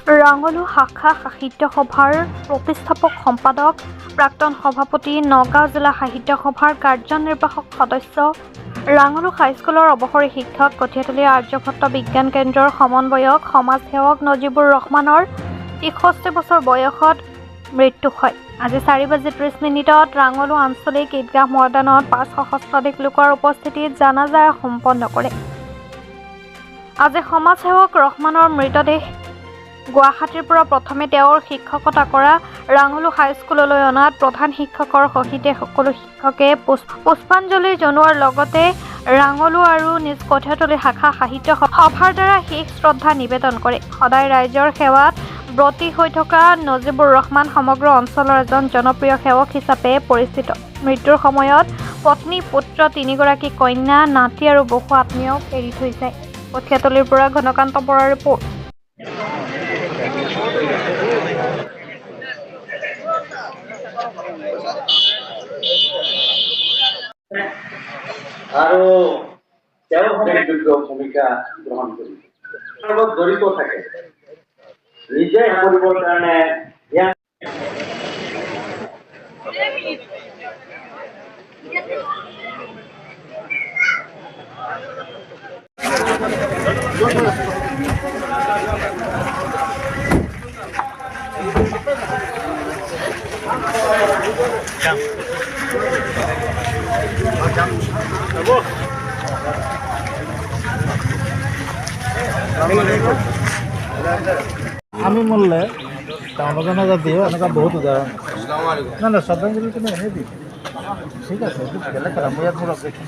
ৰাঙলু শাখা সাহিত্য সভাৰ প্ৰতিষ্ঠাপক সম্পাদক, প্ৰাক্তন সভাপতি, নগাঁও জিলা সাহিত্য সভাৰ কাৰ্যনিৰ্বাহক সদস্য, ৰাঙলু হাইস্কুলৰ অৱসৰী শিক্ষক, কঠীয়াতলী আৰ্যভট্ট বিজ্ঞান কেন্দ্ৰৰ সমন্বয়ক, সমাজসেৱক নজিবুৰ ৰহমানৰ ৬৩ বছৰ বয়সত মৃত্যু হয়। আজি ৪:৩০ ৰাঙলু আঞ্চলিক ঈদগাহ ময়দানত ৫০০ সহস্ৰাধিক লোকৰ উপস্থিতিত জানাজা সম্পন্ন কৰে। আজি সমাজসেৱক ৰহমানৰ মৃতদেহ গুৱাহাটীৰ পৰা প্ৰথমে তেওঁৰ শিক্ষকতা কৰা ৰাঙলু হাইস্কুললৈ অনাত প্ৰধান শিক্ষকৰ সহিতে সকলো শিক্ষকে পুষ্পাঞ্জলি জনোৱাৰ লগতে ৰাঙলু আৰু নিজ কঠীয়াতলী শাখা সাহিত্য সভাৰ দ্বাৰা শেষ শ্ৰদ্ধা নিবেদন কৰে। সদায় ৰাইজৰ সেৱাত ব্ৰতী হৈ থকা নজিবুৰ ৰহমান সমগ্ৰ অঞ্চলৰ এজন জনপ্ৰিয় সেৱক হিচাপে পৰিচিত। মৃত্যুৰ সময়ত পত্নী, পুত্ৰ, ৩গৰাকী কন্যা, নাতি আৰু বহু আত্মীয়ক এৰি থৈ যায়। কঠীয়াতলীৰ পৰা ঘনকান্ত বৰাৰ ৰিপৰ্ট। আৰু তেওঁ উল্লেখযোগ্য ভূমিকা গ্ৰহণ কৰিছে, লগত জড়িত থাকে। নিজে কৰিবৰ কাৰণে আমি মূল্যে তেওঁলোকে যদিও এনেকুৱা বহুত উদাহৰণ নাই নাই শ্ৰদ্ধাঞ্জলি তুমি এনেই দিম ঠিক আছে বেলেগ কথা মই ইয়াত মোৰ অপেক্ষা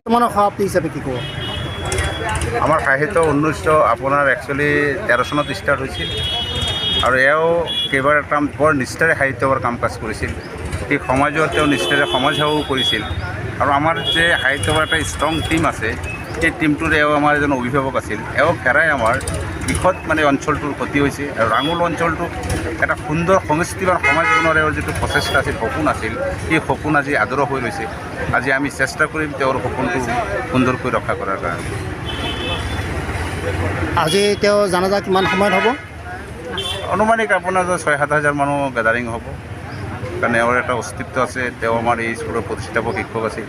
তোমাৰ সভাপতি হিসাবে কি কব? আমাৰ সাহিত্য ১৯০০ আপোনাৰ একচুৱেলি ১৩ চনত ষ্টাৰ্ট হৈছিল আৰু এওঁ কেইবাটা বৰ নিষ্ঠাৰে সাহিত্যৰ কাম কাজ কৰিছিল। সেই সমাজত তেওঁ নিষ্ঠাৰে সমাজ সেৱাও কৰিছিল আৰু আমাৰ যে সাহিত্যৰ এটা ষ্ট্ৰং টীম আছে, সেই টীমটোৰ এওঁ আমাৰ এজন অভিভাৱক আছিল। এওঁক হেৰাই আমাৰ বৃহৎ অঞ্চলটোৰ ক্ষতি হৈছে আৰু ৰাঙলু অঞ্চলটো এটা সুন্দৰ সংস্কৃতিবান সমাজ জীৱনৰ এওঁৰ যিটো প্ৰচেষ্টা আছিল, সপোন আছিল, সেই সপোন আজি আদৰ হৈ ৰৈছে। আজি আমি চেষ্টা কৰিম তেওঁৰ সপোনটো সুন্দৰকৈ ৰক্ষা কৰাৰ কাৰণে। আজি তেওঁ জানাজা কিমান সময়ত হ'ব? আনুমানিক আপোনাৰ ৬-৭ হাজাৰ মানুহ গেডাৰিং হ'ব, কাৰণ এওঁৰ এটা অস্তিত্ব আছে। তেওঁ আমাৰ এই স্কুলৰ প্ৰতিষ্ঠাপক শিক্ষক আছিল,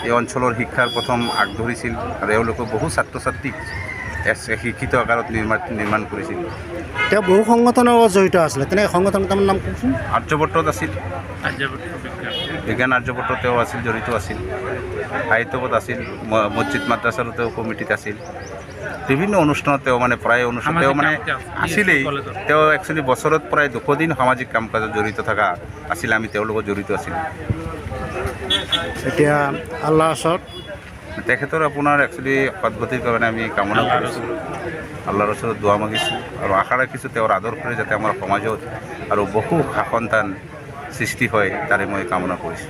এই অঞ্চলৰ শিক্ষাৰ প্ৰথম আগ ধৰিছিল আৰু এওঁলোকে বহু ছাত্ৰ ছাত্ৰীক শিক্ষিত আকাৰত নিৰ্মাণ কৰিছিল। তেওঁ বহু সংগঠনৰ লগত জড়িত আছিলে, তেনেকৈ সংগঠনটোৰ নাম কওকচোন। আৰ্যভট্টত আছিল, বিজ্ঞান আৰ্যভট্ট তেওঁ আছিল, জড়িত আছিল। সাহিত্যপদ আছিল, মছজিদ মাদ্ৰাছাৰো তেওঁ কমিটিত আছিল। বিভিন্ন অনুষ্ঠানত তেওঁ প্ৰায় অনুষ্ঠান তেওঁ আছিলেই। তেওঁ একচুৱেলি বছৰত প্ৰায় ২০০ দিন সামাজিক কাম কাজত জড়িত থকা আছিল। আমি তেওঁৰ লগত জড়িত আছিলোঁ। এতিয়া আল্লাহৰ ওচৰত তেখেতৰ আপোনাৰ একচুৱেলি সদ্গতিৰ কাৰণে আমি কামনা কৰিছোঁ, আল্লাহৰ ওচৰত দোৱা মাগিছোঁ আৰু আশা ৰাখিছোঁ তেওঁৰ আদৰ্শৰে যাতে আমাৰ সমাজত আৰু বহু সন্তান সৃষ্টি হয়, তাৰে মই কামনা কৰিছোঁ।